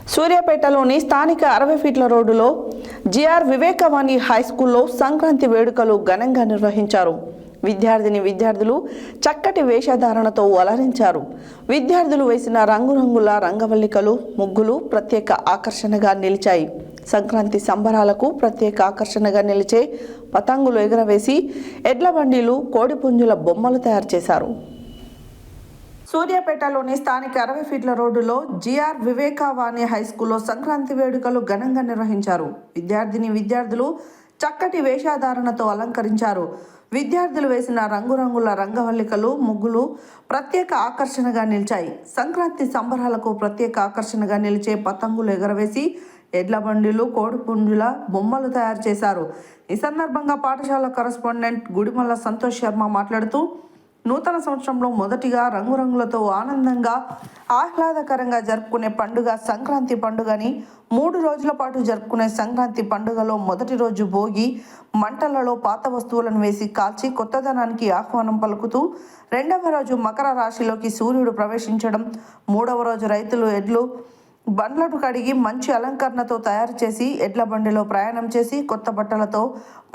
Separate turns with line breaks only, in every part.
సూర్యాపేటలోని స్థానిక 60 ఫీట్ల రోడ్డులో జిఆర్ వివేకవాణి హై స్కూల్లో సంక్రాంతి వేడుకలు ఘనంగా నిర్వహించారు. విద్యార్థులు చక్కటి వేషధారణతో అలరించారు. విద్యార్థులు వేసిన రంగురంగుల రంగవల్లికలు, ముగ్గులు ప్రత్యేక ఆకర్షణగా నిలిచాయి. సంక్రాంతి సంబరాలకు ప్రత్యేక ఆకర్షణగా నిలిచే పతంగులు ఎగురవేసి ఎడ్ల బండిలు, కోడిపుంజుల బొమ్మలు తయారు చేశారు. సూర్యాపేటలోని స్థానిక 60 ఫీట్ల రోడ్డులో జిఆర్ వివేకవాణి హై స్కూల్లో సంక్రాంతి వేడుకలు ఘనంగా నిర్వహించారు. విద్యార్థులు చక్కటి వేషధారణతో అలంకరించారు. విద్యార్థులు వేసిన రంగురంగుల రంగవల్లికలు, ముగ్గులు ప్రత్యేక ఆకర్షణగా నిలిచాయి. సంక్రాంతి సంబరాలకు ప్రత్యేక ఆకర్షణగా నిలిచే పతంగులు ఎగరవేసి ఎడ్ల బండిలు, కోడిపుంజుల బొమ్మలు తయారు చేశారు. ఈ సందర్భంగా పాఠశాల కరెస్పాండెంట్ గుడిమల్ల సంతోష్ శర్మ మాట్లాడుతూ, నూతన సంవత్సరంలో మొదటిగా రంగురంగులతో ఆనందంగా ఆహ్లాదకరంగా జరుపుకునే పండుగ సంక్రాంతి పండుగని 3 రోజుల పాటు జరుపుకునే సంక్రాంతి పండుగలో మొదటి రోజు భోగి మంటలలో పాత వస్తువులను వేసి కాల్చి కొత్తదనానికి ఆహ్వానం పలుకుతూ, 2వ రోజు మకర రాశిలోకి సూర్యుడు ప్రవేశించడం, 3వ రోజు రైతులు ఎడ్లు బండ్లను కడిగి మంచి అలంకరణతో తయారు చేసి ఎడ్ల బండిలో ప్రయాణం చేసి కొత్త బట్టలతో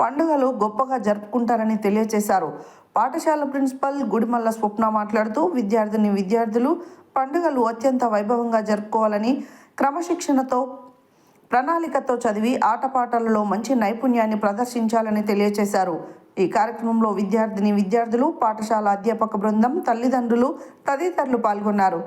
పండుగలు గొప్పగా జరుపుకుంటారని తెలియజేశారు. పాఠశాల ప్రిన్సిపల్ గుడిమల్ల స్వప్న మాట్లాడుతూ, విద్యార్థులు పండుగలు అత్యంత వైభవంగా జరుపుకోవాలని, క్రమశిక్షణతో ప్రణాళికతో చదివి ఆటపాటలలో మంచి నైపుణ్యాన్ని ప్రదర్శించాలని తెలియజేశారు. ఈ కార్యక్రమంలో విద్యార్థులు, పాఠశాల అధ్యాపక బృందం, తల్లిదండ్రులు తదితరులు పాల్గొన్నారు.